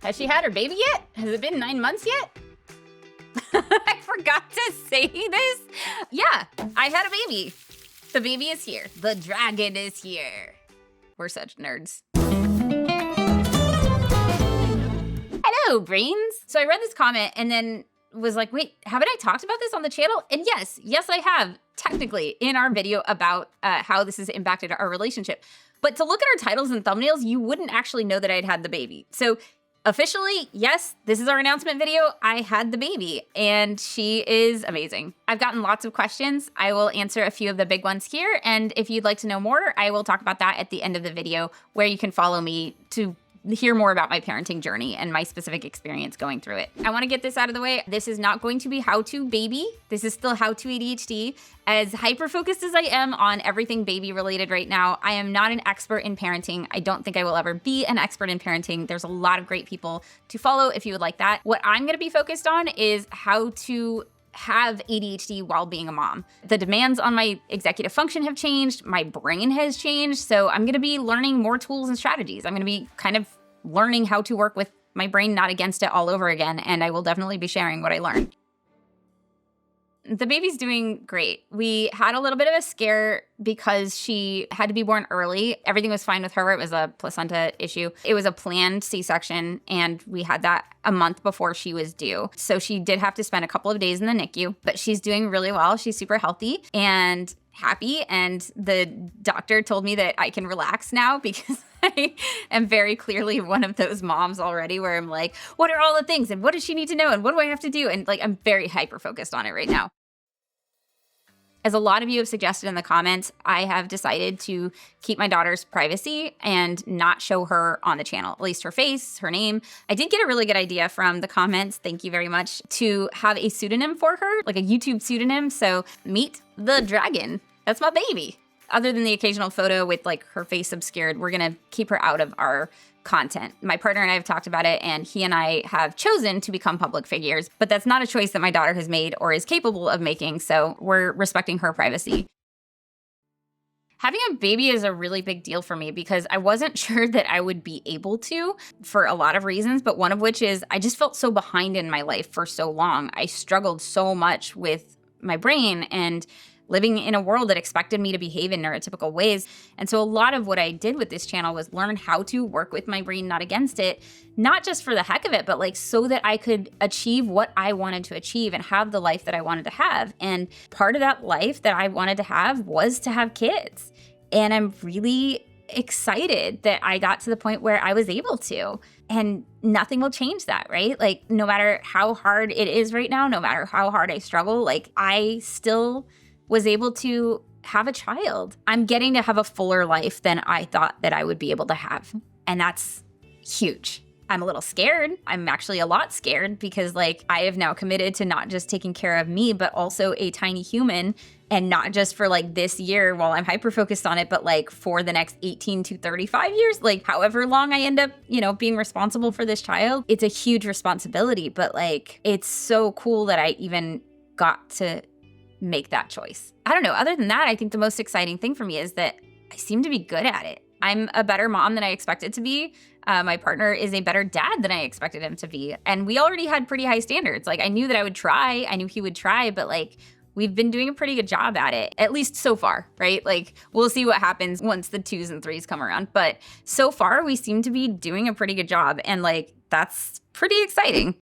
Has she had her baby yet? Has it been 9 months yet? I forgot to say this. Yeah, I had a baby. The baby is here. The dragon is here. We're such nerds. Hello, brains. So I read this comment and then was like, wait, haven't I talked about this on the channel? And yes, I have, technically, in our video about how this has impacted our relationship. But to look at our titles and thumbnails, you wouldn't actually know that I'd had the baby. So officially, yes, this is our announcement video. I had the baby and she is amazing. I've gotten lots of questions. I will answer a few of the big ones here. And if you'd like to know more, I will talk about that at the end of the video, where you can follow me to hear more about my parenting journey and my specific experience going through it. I want to get this out of the way. This is not going to be how to baby. This is still how to ADHD. As hyper-focused as I am on everything baby related right now, I am not an expert in parenting. I don't think I will ever be an expert in parenting. There's a lot of great people to follow if you would like that. What I'm going to be focused on is how to have ADHD while being a mom. The demands on my executive function have changed. My brain has changed. So I'm going to be learning more tools and strategies. I'm going to be kind of learning how to work with my brain, not against it, all over again. And I will definitely be sharing what I learned. The baby's doing great. We had a little bit of a scare because she had to be born early. Everything was fine with her. It was a placenta issue. It was a planned C-section, and we had that a month before she was due. So she did have to spend a couple of days in the NICU, but she's doing really well. She's super healthy and happy. And the doctor told me that I can relax now because I am very clearly one of those moms already where I'm like, what are all the things? And what does she need to know? And what do I have to do? And like, I'm very hyper-focused on it right now. As a lot of you have suggested in the comments, I have decided to keep my daughter's privacy and not show her on the channel, at least her face, her name. I did get a really good idea from the comments, thank you very much, to have a pseudonym for her, like a YouTube pseudonym. So meet the dragon. That's my baby. Other than the occasional photo with like her face obscured, we're gonna keep her out of our content. My partner and I have talked about it, and he and I have chosen to become public figures, but that's not a choice that my daughter has made or is capable of making, so we're respecting her privacy. Having a baby is a really big deal for me because I wasn't sure that I would be able to for a lot of reasons, but one of which is I just felt so behind in my life for so long. I struggled so much with my brain and living in a world that expected me to behave in neurotypical ways. And so a lot of what I did with this channel was learn how to work with my brain, not against it, not just for the heck of it, but like so that I could achieve what I wanted to achieve and have the life that I wanted to have. And part of that life that I wanted to have was to have kids. And I'm really excited that I got to the point where I was able to. And nothing will change that, right? Like no matter how hard it is right now, no matter how hard I struggle, like I still was able to have a child. I'm getting to have a fuller life than I thought that I would be able to have. And that's huge. I'm a little scared. I'm actually a lot scared because like I have now committed to not just taking care of me, but also a tiny human, and not just for like this year while I'm hyper-focused on it, but like for the next 18 to 35 years, like however long I end up, being responsible for this child. It's a huge responsibility, but like, it's so cool that I even got to make that choice. I don't know. Other than that, I think the most exciting thing for me is that I seem to be good at it. I'm a better mom than I expected to be. My partner is a better dad than I expected him to be. And we already had pretty high standards. Like I knew that I would try. I knew he would try, but like we've been doing a pretty good job at it, at least so far, right? Like we'll see what happens once the 2s and 3s come around. But so far we seem to be doing a pretty good job. And like, that's pretty exciting.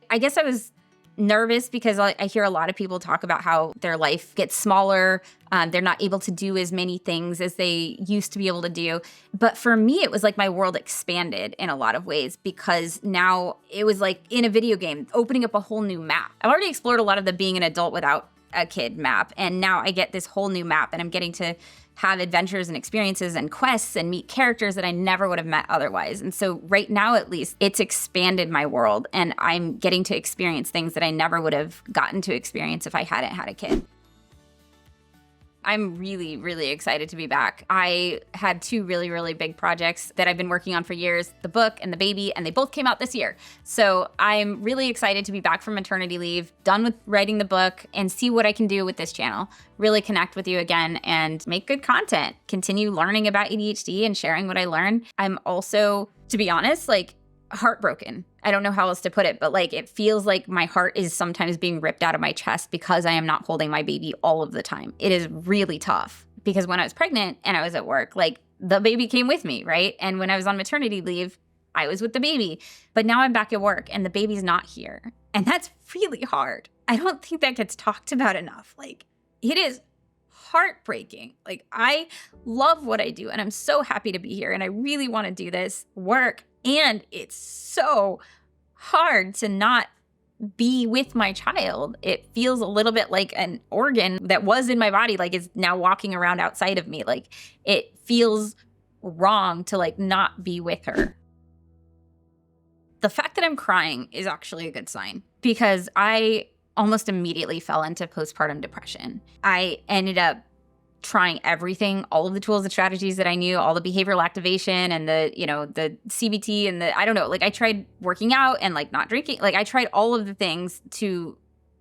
I guess I was nervous because I hear a lot of people talk about how their life gets smaller. They're not able to do as many things as they used to be able to do. But for me, it was like my world expanded in a lot of ways because now it was like in a video game, opening up a whole new map. I've already explored a lot of the being an adult without a kid map. And now I get this whole new map and I'm getting to have adventures and experiences and quests and meet characters that I never would have met otherwise. And so right now, at least, it's expanded my world and I'm getting to experience things that I never would have gotten to experience if I hadn't had a kid. I'm really, really excited to be back. I had 2 really, really big projects that I've been working on for years, the book and the baby, and they both came out this year. So I'm really excited to be back from maternity leave, done with writing the book, and see what I can do with this channel. Really connect with you again and make good content. Continue learning about ADHD and sharing what I learned. I'm also to be honest, like heartbroken. I don't know how else to put it, but like it feels like my heart is sometimes being ripped out of my chest because I am not holding my baby all of the time. It is really tough because when I was pregnant and I was at work, like the baby came with me, right? And when I was on maternity leave, I was with the baby. But now I'm back at work and the baby's not here. And that's really hard. I don't think that gets talked about enough. Like, it is heartbreaking. Like, I love what I do and I'm so happy to be here and I really want to do this work. And it's so hard to not be with my child. It feels a little bit like an organ that was in my body, like is now walking around outside of me. Like, it feels wrong to like not be with her. The fact that I'm crying is actually a good sign because I almost immediately fell into postpartum depression. I ended up trying everything, all of the tools and strategies that I knew, all the behavioral activation and the CBT and I don't know, like I tried working out and like not drinking. Like I tried all of the things to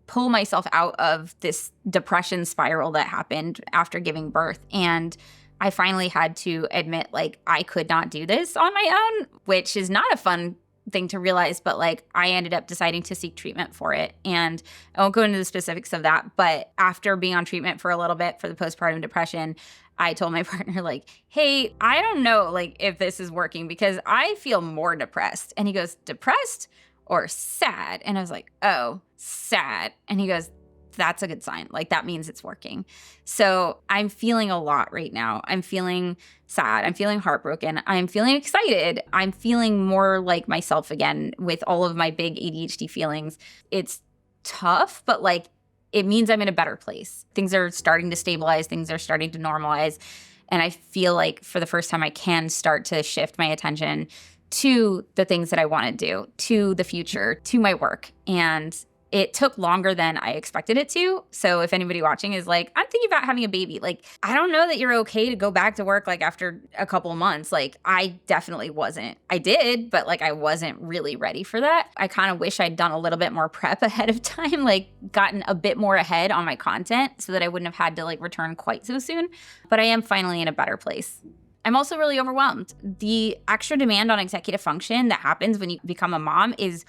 pull myself out of this depression spiral that happened after giving birth. And I finally had to admit like I could not do this on my own, which is not a fun thing to realize, but like I ended up deciding to seek treatment for it. And I won't go into the specifics of that, but after being on treatment for a little bit for the postpartum depression, I told my partner like, hey, I don't know like if this is working because I feel more depressed. And he goes, depressed or sad? And I was like, oh, sad. And he goes, that's a good sign. Like that means it's working. So I'm feeling a lot right now. I'm feeling sad. I'm feeling heartbroken. I'm feeling excited. I'm feeling more like myself again with all of my big ADHD feelings. It's tough, but like it means I'm in a better place. Things are starting to stabilize. Things are starting to normalize. And I feel like for the first time I can start to shift my attention to the things that I want to do, to the future, to my work. And it took longer than I expected it to. So if anybody watching is like, I'm thinking about having a baby, like, I don't know that you're okay to go back to work like after a couple of months. Like, I definitely wasn't. I did, but like, I wasn't really ready for that. I kind of wish I'd done a little bit more prep ahead of time, like gotten a bit more ahead on my content so that I wouldn't have had to like return quite so soon. But I am finally in a better place. I'm also really overwhelmed. The extra demand on executive function that happens when you become a mom is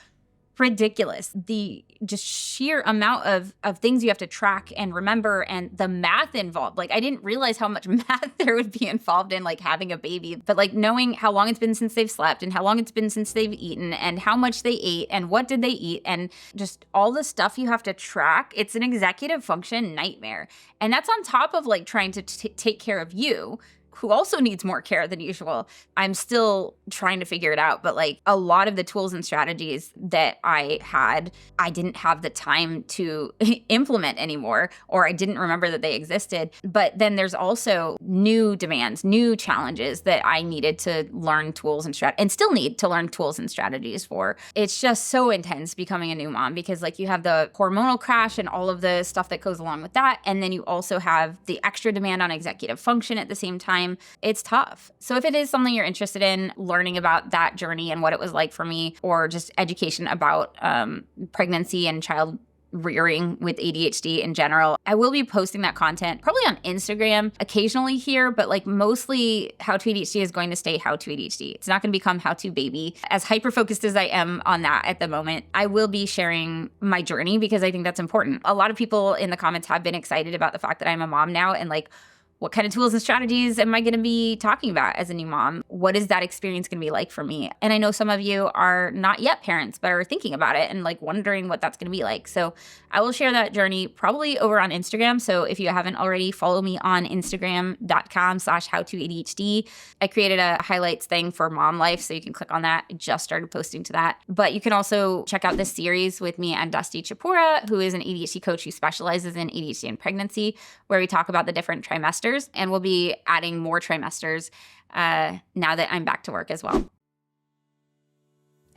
ridiculous. The just sheer amount of things you have to track and remember and the math involved. Like I didn't realize how much math there would be involved in like having a baby, but like knowing how long it's been since they've slept and how long it's been since they've eaten and how much they ate and what did they eat and just all the stuff you have to track. It's an executive function nightmare. And that's on top of like trying to take care of you, who also needs more care than usual. I'm still trying to figure it out, but like a lot of the tools and strategies that I had, I didn't have the time to implement anymore, or I didn't remember that they existed. But then there's also new demands, new challenges that I needed to learn tools and still need to learn tools and strategies for. It's just so intense becoming a new mom because like you have the hormonal crash and all of the stuff that goes along with that. And then you also have the extra demand on executive function at the same time. It's tough. So if it is something you're interested in learning about that journey and what it was like for me, or just education about pregnancy and child rearing with ADHD in general, I will be posting that content probably on Instagram occasionally here, but like mostly How to ADHD is going to stay How to ADHD. It's not going to become How to Baby. As hyper-focused as I am on that at the moment, I will be sharing my journey because I think that's important. A lot of people in the comments have been excited about the fact that I'm a mom now and like, what kind of tools and strategies am I going to be talking about as a new mom? What is that experience going to be like for me? And I know some of you are not yet parents, but are thinking about it and like wondering what that's going to be like. So I will share that journey probably over on Instagram. So if you haven't already, follow me on Instagram.com/howtoadhd. I created a highlights thing for mom life, so you can click on that. I just started posting to that. But you can also check out this series with me and Dusty Chapura, who is an ADHD coach who specializes in ADHD and pregnancy, where we talk about the different trimesters. And we'll be adding more trimesters now that I'm back to work as well.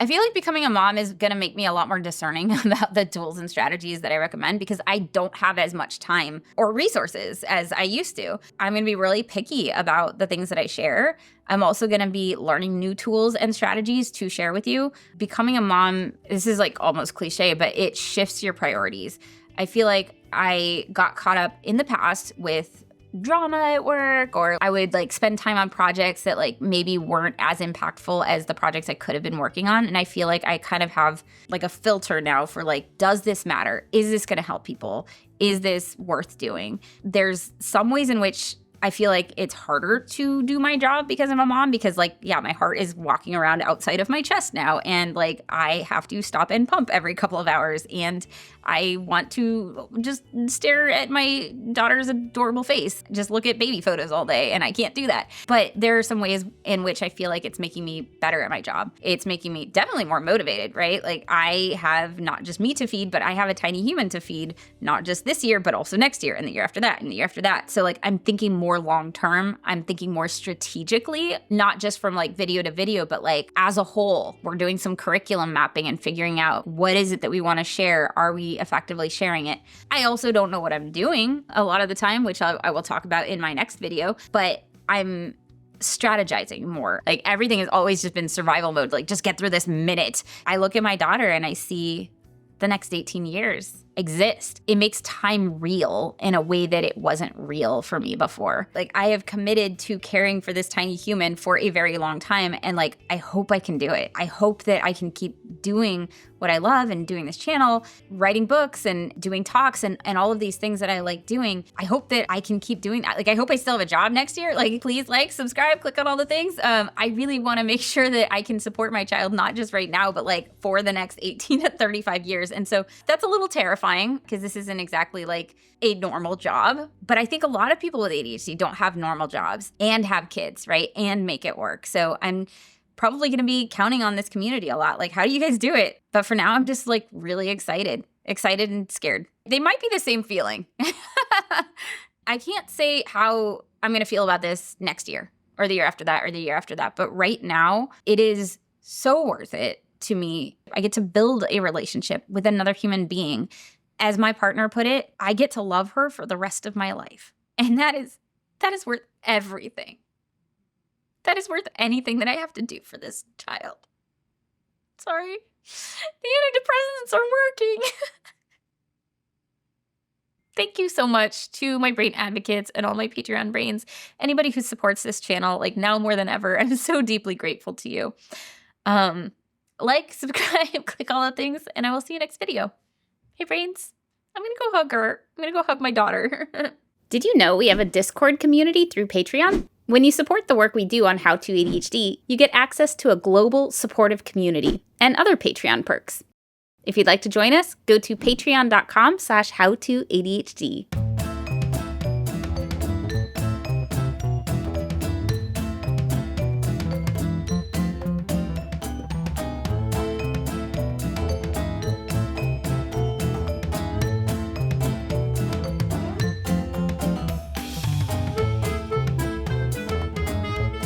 I feel like becoming a mom is going to make me a lot more discerning about the tools and strategies that I recommend because I don't have as much time or resources as I used to. I'm going to be really picky about the things that I share. I'm also going to be learning new tools and strategies to share with you. Becoming a mom, this is like almost cliche, but it shifts your priorities. I feel like I got caught up in the past with drama at work, or I would like spend time on projects that like maybe weren't as impactful as the projects I could have been working on. And I feel like I kind of have like a filter now for like, does this matter? Is this going to help people? Is this worth doing? There's some ways in which I feel like it's harder to do my job because I'm a mom, because like, yeah, my heart is walking around outside of my chest now. And like, I have to stop and pump every couple of hours. And I want to just stare at my daughter's adorable face, just look at baby photos all day. And I can't do that. But there are some ways in which I feel like it's making me better at my job. It's making me definitely more motivated, right? Like I have not just me to feed, but I have a tiny human to feed, not just this year, but also next year and the year after that and the year after that. So like, I'm thinking more long term. I'm thinking more strategically, not just from like video to video, but like as a whole. We're doing some curriculum mapping and figuring out what is it that we want to share. Are we effectively sharing it? I also don't know what I'm doing a lot of the time, which I will talk about in my next video, but I'm strategizing more. Like everything has always just been survival mode. Like just get through this minute. I look at my daughter and I see the next 18 years exist. It makes time real in a way that it wasn't real for me before. Like I have committed to caring for this tiny human for a very long time. And like, I hope I can do it. I hope that I can keep doing what I love and doing this channel, writing books and doing talks and all of these things that I like doing. I hope that I can keep doing that. Like, I hope I still have a job next year. Like, please like, subscribe, click on all the things. I really want to make sure that I can support my child, not just right now, but like for the next 18 to 35 years. And so that's a little terrifying because this isn't exactly like a normal job. But I think a lot of people with ADHD don't have normal jobs and have kids, right? And make it work. So I'm probably going to be counting on this community a lot. Like, how do you guys do it? But for now, I'm just like really excited and scared. They might be the same feeling. I can't say how I'm going to feel about this next year or the year after that or the year after that. But right now, it is so worth it to me. I get to build a relationship with another human being. As my partner put it, I get to love her for the rest of my life. And that is worth everything. That is worth anything that I have to do for this child. Sorry. The antidepressants are working. Thank you so much to my brain advocates and all my Patreon brains. Anybody who supports this channel, like now more than ever, I'm so deeply grateful to you. Like, subscribe, click all the things, and I will see you next video. Hey, brains. I'm going to go hug her. I'm going to go hug my daughter. Did you know we have a Discord community through Patreon? When you support the work we do on How to ADHD, you get access to a global supportive community and other Patreon perks. If you'd like to join us, go to patreon.com/howtoadhd.